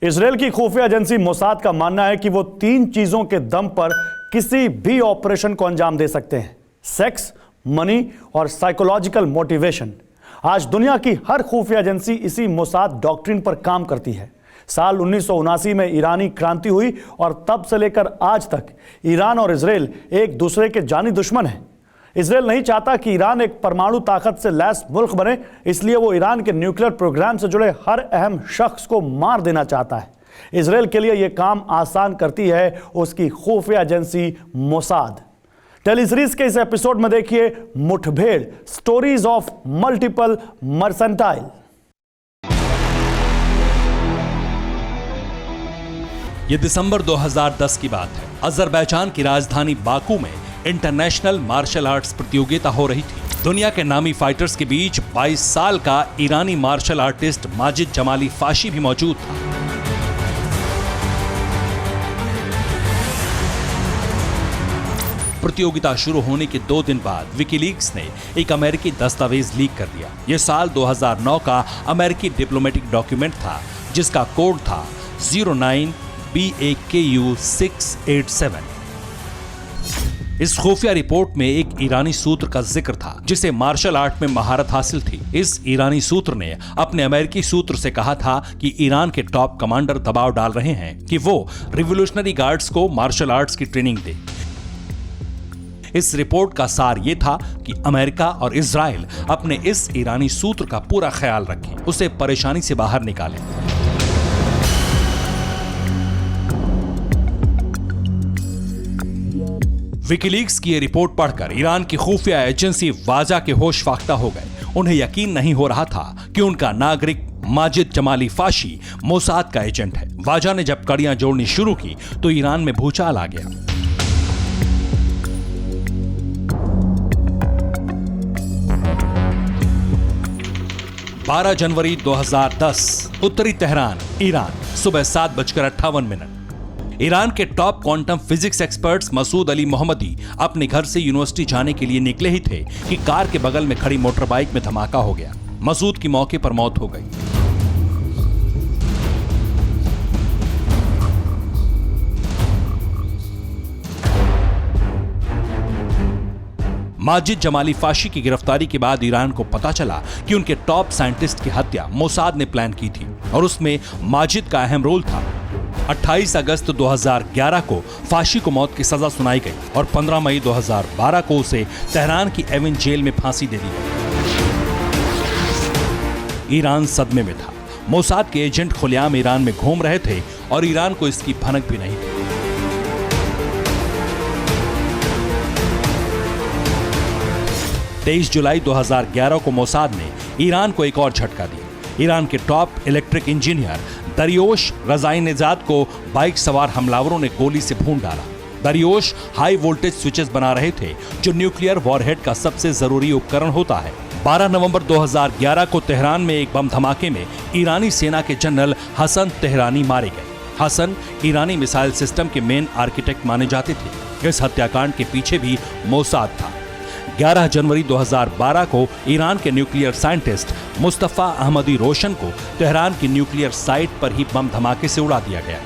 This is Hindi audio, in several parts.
इजरायल की खुफिया एजेंसी मोसाद का मानना है कि वो 3 चीजों के दम पर किसी भी ऑपरेशन को अंजाम दे सकते हैं: सेक्स, मनी और साइकोलॉजिकल मोटिवेशन। आज दुनिया की हर खुफिया एजेंसी इसी मोसाद डॉक्ट्रिन पर काम करती है। साल 1979 में ईरानी क्रांति हुई और तब से लेकर आज तक ईरान और इजरायल एक दूसरे के जानी दुश्मन हैं। इजरायल नहीं चाहता कि ईरान एक परमाणु ताकत से लैस मुल्क बने, इसलिए वो ईरान के न्यूक्लियर प्रोग्राम से जुड़े हर अहम शख्स को मार देना चाहता है। इजरायल के लिए यह काम आसान करती है उसकी खुफिया एजेंसी मोसाद। टेलीसीरीज के इस एपिसोड में देखिए मुठभेड़, स्टोरीज ऑफ मल्टीपल मर्सेंटाइल। ये दिसंबर 2010 की बात है। अजरबैजान की राजधानी बाकू में इंटरनेशनल मार्शल आर्ट्स प्रतियोगिता हो रही थी। दुनिया के नामी फाइटर्स के बीच 22 साल का ईरानी मार्शल आर्टिस्ट माजिद जमाली फाशी भी मौजूद था। प्रतियोगिता शुरू होने के 2 दिन बाद विकीलीक्स ने एक अमेरिकी दस्तावेज लीक कर दिया। यह साल 2009 का अमेरिकी डिप्लोमेटिक डॉक्यूमेंट था जिसका कोड था 09BAKU 687। इस खुफिया रिपोर्ट में एक ईरानी सूत्र का जिक्र था जिसे मार्शल आर्ट में महारत हासिल थी। इस ईरानी सूत्र ने अपने अमेरिकी सूत्र से कहा था कि ईरान के टॉप कमांडर दबाव डाल रहे हैं कि वो रिवोल्यूशनरी गार्ड्स को मार्शल आर्ट्स की ट्रेनिंग दे। इस रिपोर्ट का सार यह था कि अमेरिका और इजराइल अपने इस ईरानी सूत्र का पूरा ख्याल रखें, उसे परेशानी से बाहर निकालें। विकीलीक्स की यह रिपोर्ट पढ़कर ईरान की खुफिया एजेंसी वाजा के होश फाख्ता हो गए। उन्हें यकीन नहीं हो रहा था कि उनका नागरिक माजिद जमाली फाशी मोसाद का एजेंट है। वाजा ने जब कड़ियां जोड़नी शुरू की तो ईरान में भूचाल आ गया। जनवरी 2010 उत्तरी तेहरान, ईरान, सुबह 7:58। ईरान के top quantum physics experts Masoud Ali Mohammadi अपने घर से यूनिवर्सिटी जाने के लिए निकले ही थे कि कार के बगल में खड़ी मोटरबाइक में धमाका हो गया। मसूद की मौके पर मौत हो गई। माजिद जमाली फाशी की गिरफ्तारी के बाद ईरान को पता चला कि उनके टॉप साइंटिस्ट की हत्या मोसाद ने प्लान की थी और उसमें माजिद का अहम रोल था। 28 अगस्त 2011 को फाशी को मौत की सजा सुनाई गई और 15 मई 2012 को उसे तेहरान की एविन जेल में फांसी दे दी गई। ईरान सदमे में था। मोसाद के एजेंट खुलेआम ईरान में घूम रहे थे और ईरान को इसकी भनक भी नहीं थी। जुलाई 2011 को मोसाद ने ईरान को एक और झटका दिया। ईरान के टॉप इलेक्ट्रिक इंजीनियर दरियोश रज़ाईनेजाद को बाइक सवार हमलावरों ने गोली से भून डाला। दरियोश हाई वोल्टेज स्विचेस बना रहे थे जो न्यूक्लियर वॉरहेड का सबसे जरूरी उपकरण होता है। 12 नवंबर 2011 को तेहरान में एक बम धमाके में ईरानी सेना के जनरल हसन तेहरानी मारे गए। हसन ईरानी मिसाइल सिस्टम के मेन आर्किटेक्ट माने जाते थे। इस हत्याकांड के पीछे भी मोसाद था। 11 जनवरी 2012 को ईरान के न्यूक्लियर साइंटिस्ट मुस्तफा अहमदी रोशन को तेहरान की न्यूक्लियर साइट पर ही बम धमाके से उड़ा दिया गया।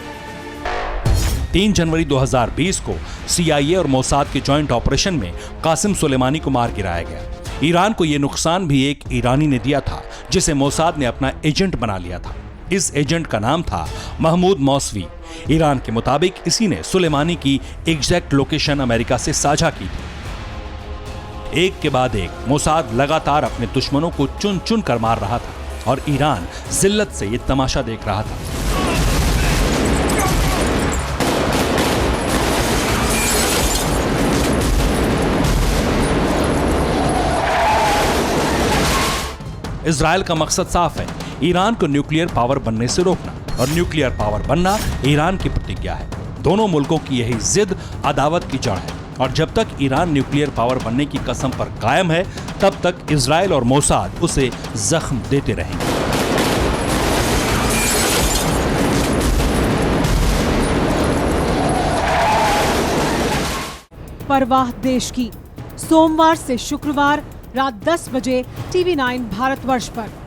3 जनवरी 2020 को CIA और मोसाद के जॉइंट ऑपरेशन में कासिम सुलेमानी को मार गिराया गया। ईरान को यह नुकसान भी एक ईरानी ने दिया था जिसे मोसाद ने अपना एजेंट बना लिया था। इस एजेंट का नाम था महमूद मौसवी। ईरान के मुताबिक इसी ने सुलेमानी की एग्जैक्ट लोकेशन अमेरिका से साझा की थी। एक के बाद एक मोसाद लगातार अपने दुश्मनों को चुन चुन कर मार रहा था और ईरान जिल्लत से यह तमाशा देख रहा था। इजराइल का मकसद साफ है, ईरान को न्यूक्लियर पावर बनने से रोकना, और न्यूक्लियर पावर बनना ईरान की प्रतिज्ञा है। दोनों मुल्कों की यही जिद अदावत की जड़ है और जब तक ईरान न्यूक्लियर पावर बनने की कसम पर कायम है तब तक इजराइल और मोसाद उसे जख्म देते रहेंगे। परवाह देश की, सोमवार से शुक्रवार रात 10 बजे TV9 भारतवर्ष पर।